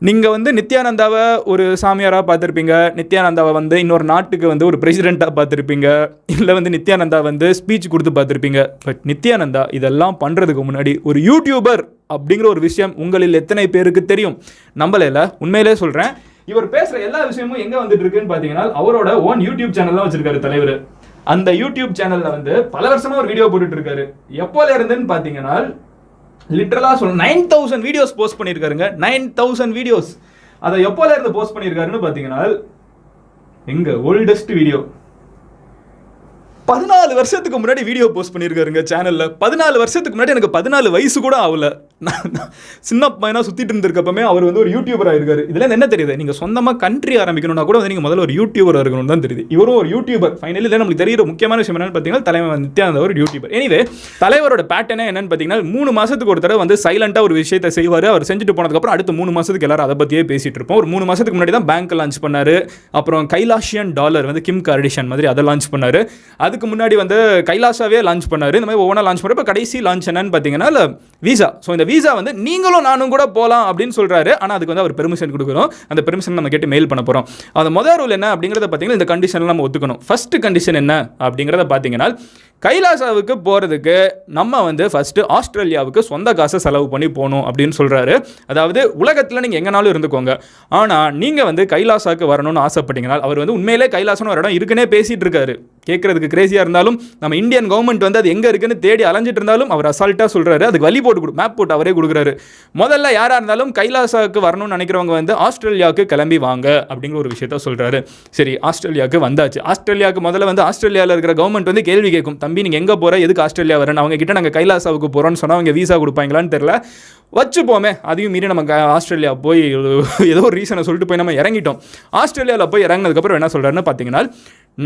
நீங்கள் வந்து நித்யானந்தாவை ஒரு சாமியாராக பார்த்துருப்பீங்க, நித்யானந்தாவை வந்து இன்னொரு நாட்டுக்கு வந்து ஒரு பிரசிடெண்ட்டாக பார்த்துருப்பீங்க, இல்லை வந்து நித்யானந்தா வந்து ஸ்பீச் கொடுத்து பார்த்துருப்பீங்க. பட் நித்யானந்தா இதெல்லாம் பண்ணுறதுக்கு முன்னாடி ஒரு யூடியூபர் அப்படிங்கிற ஒரு விஷயம் உங்களில் எத்தனை பேருக்கு தெரியும்? நம்பலைல, உண்மையிலே சொல்கிறேன். இவர் பேசுகிற எல்லா விஷயமும் எங்கே வந்துட்டு இருக்குன்னு பார்த்தீங்கன்னா அவரோட ஓன் யூடியூப் சேனல் தான் வச்சிருக்காரு தலைவர். அந்த யூடியூப் சேனலில் வந்து பல வருஷமாக ஒரு வீடியோ போட்டுட்டு இருக்காரு. எப்போல இருந்துன்னு பார்த்தீங்கன்னா லிட்டரலாக சொல்ல 9000 வீடியோஸ் போஸ்ட் பண்ணியிருக்காருங்க. 9000 வீடியோஸ். அதை எப்போல இருந்து போஸ்ட் பண்ணியிருக்காருன்னு பார்த்தீங்கன்னா எங்க ஓல்டஸ்ட் வீடியோ 14 வருஷத்துக்கு முன்னாடி வீடியோ போஸ்ட் பண்ணியிருக்காருங்க சேனலில். 14 வருஷத்துக்கு முன்னாடி எனக்கு 14 வயசு கூட ஆகல. சின்ன பையனாக சுற்றிட்டு இருந்திருக்கப்பமே அவர் வந்து ஒரு யூடியூபராக இருக்காரு. இதில் என்ன தெரியுது, நீங்கள் சொந்தமாக கண்ட்ரி ஆரம்பிக்கணும்னா கூட வந்து நீங்கள் முதல்ல ஒரு யூடியூபராக இருக்கணும் தான் தெரியுது. இவரும் ஒரு யூடியூபர். ஃபைனலி தான் நமக்கு தெரியுற முக்கியமான விஷயம் என்னன்னு பார்த்தீங்கன்னா தலைவர் நித்யானந்தா ஒரு யூடியூபர். எனிவே தலைவரோட பேட்டர்னே என்னன்னு பார்த்தீங்கன்னா 3 மாதத்துக்கு ஒரு தடவை வந்து சைலண்டாக ஒரு விஷயத்தை செய்வார். அவர் செஞ்சுட்டு போனதுக்கப்புறம் அடுத்த 3 மாதத்துக்கு எல்லாரும் அதை பற்றியே பேசிகிட்டு இருப்போம். ஒரு 3 மாதத்துக்கு முன்னாடி தான் பேங்க் லான்ச் பண்ணார். அப்புறம் கைலாஷியன் டாலர் வந்து கிம் கார்டிஷன் மாதிரி அதை லான்ச் பண்ணார். அதுக்கு முன்னாடி வந்து கைலாஷாவே லான்ச் பண்ணார். இந்த மாதிரி ஒவ்வொன்றா லான்ச் பண்ணார். இப்போ கடைசி லான்ச் என்னன்னு பார்த்தீங்கன்னா வீசா. ஸோ இந்த வீசா வந்து நீங்களும் நானும் கூட போகலாம் அப்படின்னு சொல்கிறாரு. ஆனால் அதுக்கு வந்து அவர் பெர்மிஷன் கொடுக்குறோம். அந்த பெர்மிஷன் நம்ம கேட்டு மெயில் பண்ண போகிறோம். அந்த முதல் ரூல் என்ன அப்படிங்கிறத பார்த்தீங்கன்னா இந்த கண்டிஷன் நம்ம ஒத்துக்கணும். ஃபர்ஸ்ட் கண்டிஷன் என்ன அப்படிங்கிறத பார்த்தீங்கன்னா கைலாசாவுக்கு போகிறதுக்கு நம்ம வந்து ஃபஸ்ட்டு ஆஸ்திரேலியாவுக்கு சொந்த காசை செலவு பண்ணி போகணும் அப்படின்னு சொல்கிறாரு. அதாவது உலகத்தில் நீங்கள் எங்கேனாலும் இருந்துக்கோங்க, ஆனால் நீங்கள் வந்து கைலாசாவுக்கு வரணும்னு ஆசைப்பட்டீங்கன்னா அவர் வந்து உண்மையிலே கைலாசம்னு ஒரு இடம் இருக்குன்னே பேசிகிட்டு இருக்காரு. கேட்குறதுக்கு கிரேசியாக இருந்தாலும் நம்ம இந்தியன் கவர்மெண்ட் வந்து அது எங்கே இருக்குன்னு தேடி அலைஞ்சிட்டு இருந்தாலும் அவர் அசால்ட்டாக சொல்கிறாரு. அதுக்கு வழி போட்டு மேப் போட்டு அவரே கொடுக்குறாரு. முதல்ல யாராக இருந்தாலும் கைலாசாவுக்கு வரணும்னு நினைக்கிறவங்க வந்து ஆஸ்திரேலியாவுக்கு கிளம்பி வாங்க அப்படிங்கிற ஒரு விஷயத்த சொல்கிறாரு. சரி, ஆஸ்திரேலியாவுக்கு வந்தாச்சு. ஆஸ்திரேலியாவுக்கு முதல்ல வந்து ஆஸ்திரேலியாவில் இருக்கிற கவர்மெண்ட் வந்து கேள்வி கேட்கும், தம்பி நீங்கள் எங்கே போகிற, எதுக்கு ஆஸ்திரேலியா வரேன், அவங்க கிட்ட நாங்கள் கைலாசாவுக்கு போகிறோன்னு சொன்னால் அவங்க வீசா கொடுப்பாங்களான்னு தெரில. வச்சுப்போமே, அதையும் மீறி நம்ம ஆஸ்திரேலியா போய் ஏதோ ஒரு ரீசனை சொல்லிட்டு போய் நம்ம இறங்கிட்டோம். ஆஸ்திரேலியாவில் போய் இறங்கினதுக்கப்புறம் என்ன சொல்கிறாருன்னு பார்த்தீங்கன்னா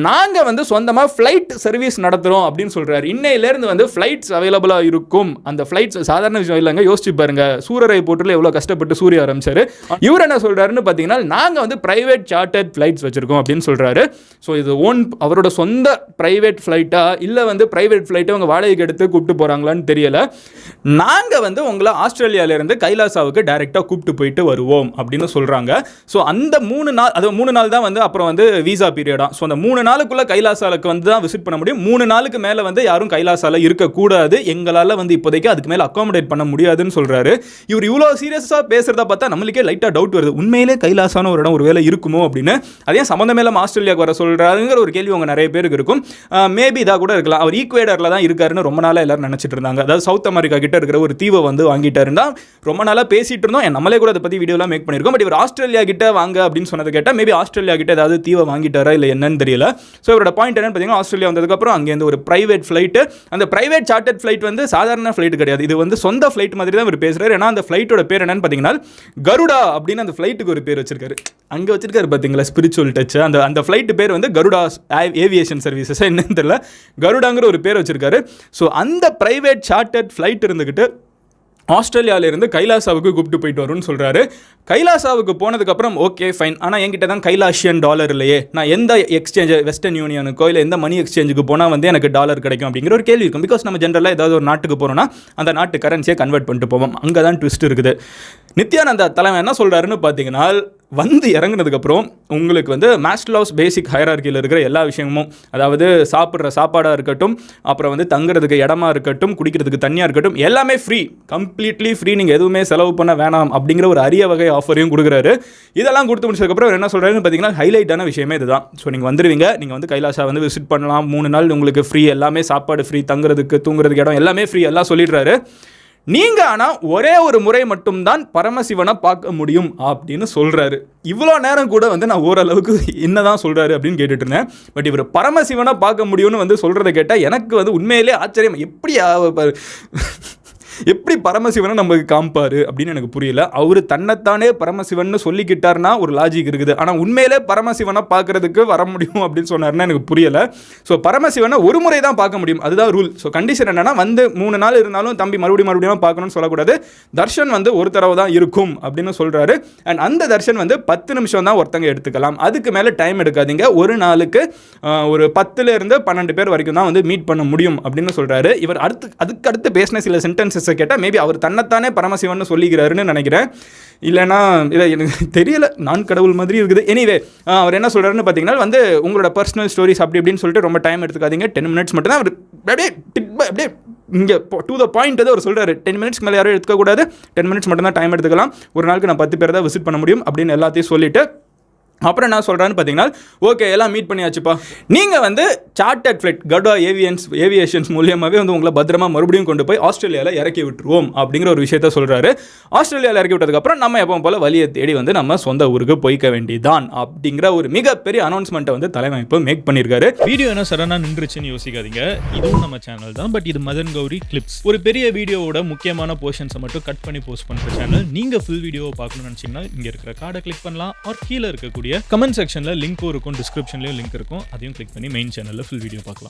நாங்கள் வந்து சொந்தமாக ஃப்ளைட் சர்வீஸ் நடத்துகிறோம் அப்படின்னு சொல்கிறாரு. இன்னையிலேருந்து வந்து ஃப்ளைட்ஸ் அவைலபிளாக இருக்கும். அந்த ஃப்ளைட்ஸ் சாதாரண விஷயம் இல்லைங்க, யோசிச்சு பாருங்க. சூரரை போட்டில் எவ்வளோ கஷ்டப்பட்டு சூரிய ஆரம்பிச்சார். இவர் என்ன சொல்கிறாருன்னு பார்த்தீங்கன்னா நாங்கள் வந்து ப்ரைவேட் சார்ட்டர்ட் ஃப்ளைட்ஸ் வச்சுருக்கோம் அப்படின்னு சொல்கிறாரு. ஸோ இது அவரோட சொந்த ப்ரைவேட் ஃப்ளைட்டா இல்லை வந்து ப்ரைவேட் ஃப்ளைட்டை அவங்க வாடகைக்கு எடுத்து கூப்பிட்டு போகிறாங்களான்னு தெரியலை. நாங்கள் வந்து உங்களை ஆஸ்திரேலியாவிலேருந்து கைலாசாவுக்கு டைரெக்டாக கூப்பிட்டு போயிட்டு வருவோம் அப்படின்னு சொல்கிறாங்க. ஸோ அந்த 3 நாள், அது 3 நாள் தான் வந்து அப்புறம் வந்து வீசா பீரியடா. ஸோ அந்த 3 நாளுக்குள்ள கைலாசாலுக்கு வந்து தான் விசிட் பண்ண முடியும். 3 நாளுக்கு மேலே வந்து யாரும் கைலாசால இருக்கக்கூடாது. எங்களால் வந்து இப்போதைக்கு அதுக்கு மேலே அக்காமடேட் பண்ண முடியாதுன்னு சொல்கிறாரு. இவர் இவ்வளோ சீரியஸாக பேசுகிறத பார்த்தா நம்மளுக்கே லைட்டாக டவுட் வருது. உண்மையிலே கைலாசான ஒரு இடம் ஒரு வேலை இருக்குமோ அப்படின்னு. அதே சம்மந்தமே இல்லாமல் ஆஸ்திரேலியாவுக்கு வர சொல்கிறாருங்கிற ஒரு கேள்வி அவங்க நிறைய பேருக்கு இருக்கும். மேபி இதாக கூட இருக்கலாம். அவர் ஈக்குவேடரில் தான் இருக்காருன்னு ரொம்ப நாளாக எல்லாரும் நினச்சிட்டு இருந்தாங்க. அதாவது சவுத் அமெரிக்கா கிட்ட இருக்கிற ஒரு தீவை வந்து வாங்கிட்டாருன்னா ரொம்ப நாளாக பேசிட்டு இருந்தோம். நம்மளே கூட அதை பற்றி வீடியோலாம் மேக் பண்ணியிருக்கோம். பட் இவர் ஆஸ்திரேலியா கிட்ட வாங்க அப்படின்னு சொன்னதை கேட்டால் மேபி ஆஸ்திரேலியா கிட்ட ஏதாவது தீவை வாங்கிட்டாரா இல்லை என்னன்னு தெரியல. ஸோ இவரோட பாயிண்ட் என்னன்னு பார்த்தீங்கன்னா ஆஸ்திரேலியா வந்ததுக்கப்புறம் அங்கேருந்து ஒரு பிரைவேட் ஃப்ளைட்டு, அந்த பிரைவேட் சார்ட்டர்ட் ஃப்ளைட் வந்து சாதாரண ஃப்ளைட் கிடையாது. இது வந்து சொந்த ஃப்ளைட் மாதிரி தான் இவர் பேசுகிறார். ஏன்னா அந்த ஃப்ளைட்டோட பேர் என்னன்னு பார்த்தீங்கன்னா கருடா அப்படின்னு அந்த ஃப்ளைட்டுக்கு ஒரு பேர் வச்சிருக்காரு. அங்கே வச்சிருக்காரு பார்த்தீங்களா ஸ்பிரிச்சுவல் டச். அந்த ஃப்ளைட்டு பேர் வந்து கருடா ஏவியேஷன் சர்வீசஸ் என்னன்னு தெரியல, கருடாங்கிற ஒரு பேர் வச்சிருக்காரு. ஸோ அந்த பிரைவேட் சார்ட்டர்ட் ஃப்ளைட் இருந்துக்கிட்டு ஆஸ்திரேலியாவிலேருந்து கைலாசாவுக்கு கூப்பிட்டு போயிட்டு வரும்னு சொல்கிறாரு. கைலாசாவுக்கு போனதுக்கப்புறம் ஓகே ஃபைன், ஆனால் என்கிட்ட தான் கைலாஷியன் டாலர் இல்லையே, நான் எந்த எக்ஸ்சேஞ்ச் வெஸ்டர்ன் யூனியனுக்கோ இல்லை எந்த மணி எக்ஸ்சேஞ்சுக்கு போனால் வந்து எனக்கு டாலர் கிடைக்கும் அப்படிங்கிற ஒரு கேள்வி இருக்கும். பிகாஸ் நம்ம ஜென்ரலாக ஏதாவது ஒரு நாட்டுக்கு போகிறோம்னா அந்த நாட்டு கரன்சியை கன்வெர்ட் பண்ணிட்டு போவோம். அங்கே தான் ட்விஸ்ட் இருக்குது. நித்யானந்தா தலைவன் என்ன சொல்கிறாருன்னு பார்த்தீங்கன்னா வந்து இறங்குனதுக்கப்புறம் உங்களுக்கு வந்து மாஸ்லோஸ் பேசிக் ஹையரார்க்கியில் இருக்கிற எல்லா விஷயமும், அதாவது சாப்பிட்ற சாப்பாடாக இருக்கட்டும், அப்புறம் வந்து தங்குறதுக்கு இடமா இருக்கட்டும், குடிக்கிறதுக்கு தண்ணியாக இருக்கட்டும், எல்லாமே ஃப்ரீ, கம்ப்ளீட்லி ஃப்ரீ, நீங்கள் எதுவுமே செலவு பண்ண வேணாம் அப்படிங்கிற ஒரு அரிய வகை ஆஃபரையும் கொடுக்குறாரு. இதெல்லாம் கொடுத்து முடிச்சதுக்கப்புறம் என்ன சொல்கிறாருன்னு பார்த்தீங்கன்னா ஹைலைட்டான விஷயமே இதுதான். ஸோ நீங்கள் வந்துடுவீங்க, நீங்கள் வந்து கைலாசா வந்து விசிட் பண்ணலாம், 3 நாள் உங்களுக்கு ஃப்ரீ, எல்லாமே சாப்பாடு ஃப்ரீ, தங்குறதுக்கு தூங்குறதுக்கு இடம் எல்லாமே ஃப்ரீ, எல்லாம் சொல்லிடுறாரு. நீங்கள் ஆனால் ஒரே ஒரு முறை மட்டும்தான் பரமசிவனை பார்க்க முடியும் அப்படின்னு சொல்கிறாரு. இவ்வளோ நேரம் கூட வந்து நான் ஓரளவுக்கு என்ன தான் சொல்கிறாரு அப்படின்னு கேட்டுட்டு இருந்தேன். பட் இவர் பரமசிவனை பார்க்க முடியும்னு வந்து சொல்கிறத கேட்டால் எனக்கு வந்து உண்மையிலே ஆச்சரியம். எப்படி பரமசிவனை நமக்கு காமிப்பார் அப்படின்னு எனக்கு புரியல. அவர் தன்னைத்தானே பரமசிவன் சொல்லிக்கிட்டார்னா ஒரு லாஜிக் இருக்குது. ஆனால் உண்மையிலே பரமசிவனை பார்க்கறதுக்கு வர முடியும் அப்படின்னு சொன்னார்னா எனக்கு புரியலை. ஸோ பரமசிவனை ஒரு முறை தான் பார்க்க முடியும், அதுதான் ரூல். ஸோ கண்டிஷன் என்னன்னா வந்து 3 நாள் இருந்தாலும் தம்பி மறுபடியும் பார்க்கணும்னு சொல்லக்கூடாது. தர்ஷன் வந்து ஒரு தடவை தான் இருக்கும் அப்படின்னு சொல்கிறாரு. அண்ட் அந்த தர்ஷன் வந்து 10 நிமிஷம் தான் ஒருத்தங்க எடுத்துக்கலாம், அதுக்கு மேலே டைம் எடுக்காதீங்க. ஒரு நாளுக்கு ஒரு 10 to 12 பேர் வரைக்கும் தான் வந்து மீட் பண்ண முடியும் அப்படின்னு சொல்கிறாரு. இவர் அதுக்கு அடுத்து பேசின சில சென்டென்சஸ் ஸ்டோரிஸை கேட்டால் மேபி அவர் தன்னைத்தானே பரமசிவன் சொல்லிக்கிறாருன்னு நினைக்கிறேன். இல்லைனா இல்லை எனக்கு தெரியல, நான் கடவுள் மாதிரி இருக்குது. எனிவே அவர் என்ன சொல்கிறாருன்னு பார்த்தீங்கன்னா வந்து உங்களோட பர்சனல் ஸ்டோரிஸ் அப்படி இப்படின்னு சொல்லிட்டு ரொம்ப டைம் எடுத்துக்காதீங்க, 10 மினிட்ஸ் மட்டும் தான். அவர் அப்படியே இங்கே டு த பாயிண்ட் அவர் சொல்கிறாரு, 10 மினிட்ஸ்க்கு மேலே யாரும் எடுத்துக்கக்கூடாது, 10 மினிட்ஸ் மட்டும் தான் டைம் எடுத்துக்கலாம், ஒரு நாளுக்கு நான் 10 பேர் தான் விசிட் பண்ண முடியும் அப்படின்னு எல்லாத்தையும் சொல்லிவிட்டு அப்புறம் என்ன சொல்கிறான்னு பார்த்தீங்கன்னா, ஓகே எல்லாம் மீட் பண்ணியாச்சுப்பா, நீங்கள் வந்து சார்ட்டர்ட் ஃப்ளைட் கர்டா ஏவியேஷன்ஸ் மூலியமாகவே வந்து உங்களை பத்திரமா மறுபடியும் கொண்டு போய் ஆஸ்திரேலியாவில் இறக்கி விட்டுருவோம் அப்படிங்கிற ஒரு விஷயத்த சொல்கிறாரு. ஆஸ்திரேலியாவில் இறக்கி விட்டதுக்கப்புறம் நம்ம எப்பவும் போல் வழியை தேடி வந்து நம்ம சொந்த ஊருக்கு போய்க்க வேண்டியதான் அப்படிங்கிற ஒரு மிகப்பெரிய அனௌன்ஸ்மெண்ட்டை வந்து தலைமைப்பு மேக் பண்ணியிருக்காரு. வீடியோ என்ன சடனாக நின்றுச்சுன்னு யோசிக்காதீங்க, இதுவும் நம்ம சேனல் தான். பட் இது மதன் கௌரி கிளிப்ஸ், ஒரு பெரிய வீடியோவோட முக்கியமான போர்ஷன்ஸை மட்டும் கட் பண்ணி போஸ்ட் பண்ணுற சேனல். நீங்கள் ஃபுல் வீடியோவை பார்க்கணும்னு நினச்சிங்கன்னா இங்கே இருக்கிற கார்டை கிளிக் பண்ணலாம், ஆர் கீழே இருக்கக்கூடிய கமெண்ட் செக்ஷன்ல லிங்க்கும் இருக்கும், டிஸ்கிரிப்ஷன்லயும் லிங்க் இருக்கும், அதையும் கிளிக் பண்ணி மெயின் சேனல்ல ஃபுல் வீடியோ பார்க்கலாம்.